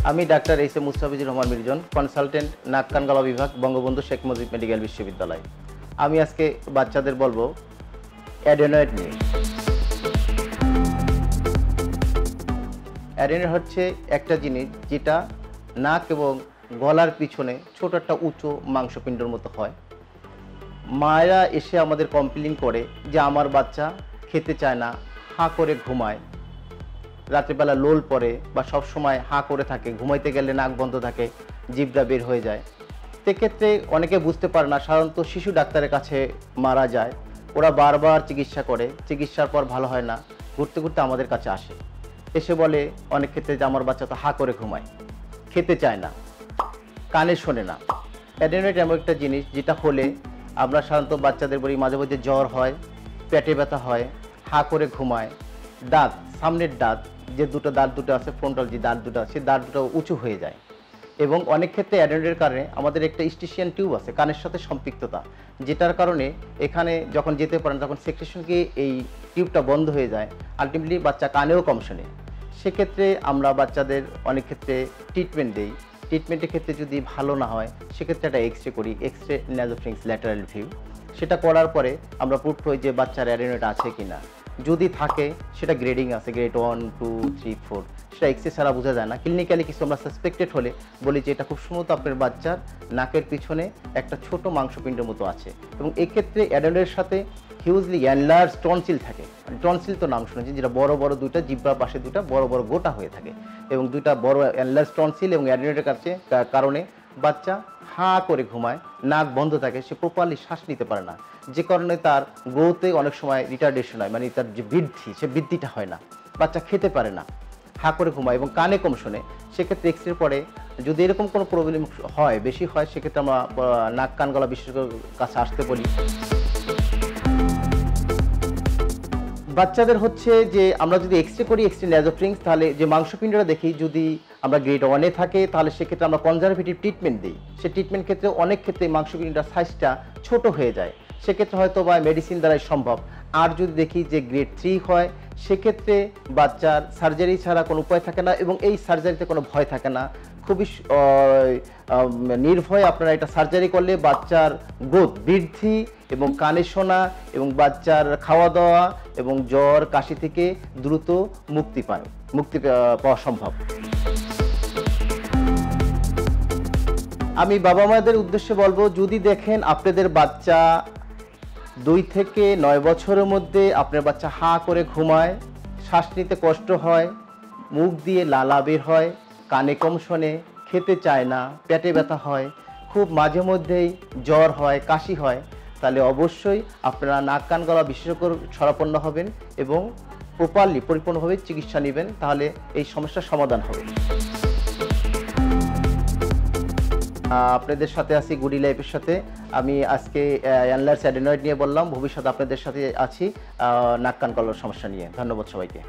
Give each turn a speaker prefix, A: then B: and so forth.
A: আমি doctor S M Mustafizur Rahman Mirjon, consultant, নাক কান গলা বিভাগ, বঙ্গবন্ধু শেখ মুজিব মেডিকেল বিশ্ববিদ্যালয়। আমি আজকে বাচ্চাদের বলবো অ্যাডেনয়েড নিয়ে। অ্যাডেনয়েড হচ্ছে একটা জিনিস যেটা নাক এবং গলার পিছনে ছোট একটা উঁচু মাংসপিণ্ডের মতো হয়। মায়েরা এসে আমাদের কমপ্লেইন করে যে আমার বাচ্চা খেতে চায় না, হাঁ করে ঘুমায়, রাত্রিবেলা লোল পড়ে বা সব সময় হাঁ করে থাকে, ঘুমাইতে গেলে নাক বন্ধ থাকে, জিভটা বের হয়ে যায়। সেক্ষেত্রে অনেকে বুঝতে পারে না, সাধারণত শিশু ডাক্তারের কাছে মারা যায়, ওরা বারবার চিকিৎসা করে, চিকিৎসার পর ভালো হয় না, ঘুরতে ঘুরতে আমাদের কাছে আসে, এসে বলে অনেক ক্ষেত্রে যে আমার বাচ্চা তো হাঁ করে ঘুমায়, খেতে চায় না, কানে শোনে না। অ্যাডেনয়েড এমন একটা জিনিস যেটা হলে আমরা সাধারণত বাচ্চাদের বলি মাঝে মধ্যে জ্বর হয়, পেটে ব্যথা হয়, হাঁ করে ঘুমায়, দাঁত, সামনের দাঁত যে দুটো দাঁত দুটো আছে, ফ্রন্টাল যে দাঁত দুটো আছে, দাঁত দুটো উঁচু হয়ে যায়। এবং অনেক ক্ষেত্রে অ্যাডেনয়েডের কারণে আমাদের একটা স্টিশিয়ান টিউব আছে কানের সাথে সম্পৃক্ততা, যেটার কারণে এখানে যখন যেতে পারেন তখন সেক্রেশন গিয়ে এই টিউবটা বন্ধ হয়ে যায়, আলটিমেটলি বাচ্চা কানেও কম শোনে। সেক্ষেত্রে আমরা বাচ্চাদের অনেক ক্ষেত্রে ট্রিটমেন্ট দিই। ট্রিটমেন্টের ক্ষেত্রে যদি ভালো না হয় সেক্ষেত্রে একটা এক্স রে করি, এক্স রে নাসোফ্রিংস ল্যাটারাল ভিউ। সেটা করার পরে আমরা প্রুফ হই যে বাচ্চার অ্যাডেনয়েড আছে কিনা। যদি থাকে সেটা গ্রেডিং আছে, গ্রেড 1, 2, 3, 4, সেটা এক্স রে ছাড়া বোঝা যায় না। ক্লিনিক্যালি কিছু আমরা সাসপেক্টেড হলে বলি যে এটা খুব সম্ভবত আপনার বাচ্চার নাকের পিছনে একটা ছোট মাংসপিণ্ডের মতো আছে। এবং এক্ষেত্রে অ্যাডেনয়েডের সাথে হিউজলি এনলার্জ টনসিল থাকে, মানে টনসিল তো নাম শুনেছি, যেটা বড় বড় দুইটা জিহ্বার পাশে দুটা বড় বড় গোটা হয়ে থাকে, এবং দুইটা বড় এনলার্জ টনসিল এবং অ্যাডেনয়েডের কারণে বাচ্চা হাঁ করে ঘুমায়, নাক বন্ধ থাকে, সে প্রপারলি শ্বাস নিতে পারে না, যে কারণে তার গ্রোথে অনেক সময় রিটার্ডেশন হয়, মানে তার যে বৃদ্ধি সে বৃদ্ধিটা হয় না, বাচ্চা খেতে পারে না, হাঁ করে ঘুমায় এবং কানে কম শোনে। সেক্ষেত্রে এক্স রে পরে যদি এরকম কোনো প্রবলেম হয়, বেশি হয়, সেক্ষেত্রে আমরা নাক কান গলা বিশেষজ্ঞের কাছে আসতে বলি। বাচ্চাদের হচ্ছে যে আমরা যদি এক্স রে করি, এক্স রে নাসোফ্রিংস, তাহলে যে মাংসপিণ্ডটা দেখি যদি আমরা গ্রেড 1-এ থাকে তাহলে সেক্ষেত্রে আমরা কনজারভেটিভ ট্রিটমেন্ট দিই। সে ট্রিটমেন্ট ক্ষেত্রে অনেক ক্ষেত্রে মাংসপিণ্ডটার সাইজটা ছোট হয়ে যায়, সেক্ষেত্রে হয়তো বা মেডিসিন দ্বারাই সম্ভব। আর যদি দেখি যে গ্রেড 3 হয় সেক্ষেত্রে বাচ্চার সার্জারি ছাড়া কোনো উপায় থাকে না, এবং এই সার্জারিতে কোনো ভয় থাকে না, খুবই নির্ভয়ে আপনারা এটা সার্জারি করলে বাচ্চার গ্রোথ, বৃদ্ধি এবং কানে শোনা এবং বাচ্চার খাওয়া দাওয়া এবং জ্বর কাশি থেকে দ্রুত মুক্তি পাওয়া সম্ভব। আমি বাবা মায়েদের উদ্দেশ্যে বলবো, যদি দেখেন আপনাদের বাচ্চা 2 থেকে 9 বছরের মধ্যে আপনার বাচ্চা হাঁ করে ঘুমায়, শ্বাস নিতে কষ্ট হয়, মুখ দিয়ে লালা বের হয়, কানে কম শোনে, খেতে চায় না, পেটে ব্যথা হয়, খুব মাঝে মধ্যেই জ্বর হয়, কাশি হয়, তাহলে অবশ্যই আপনারা নাক কান গলা বিশেষজ্ঞর শরণাপন্ন হবেন এবং প্রপারলি পরিপূর্ণভাবে চিকিৎসা নেবেন, তাহলে এই সমস্যার সমাধান হবে। আপনাদের সাথে আছি গুডি লাইফের সাথে। আমি আজকে এনলার্জ অ্যাডেনয়েড নিয়ে বললাম, ভবিষ্যতে আপনাদের সাথে আছি নাক কান গলার সমস্যা নিয়ে। ধন্যবাদ সবাইকে।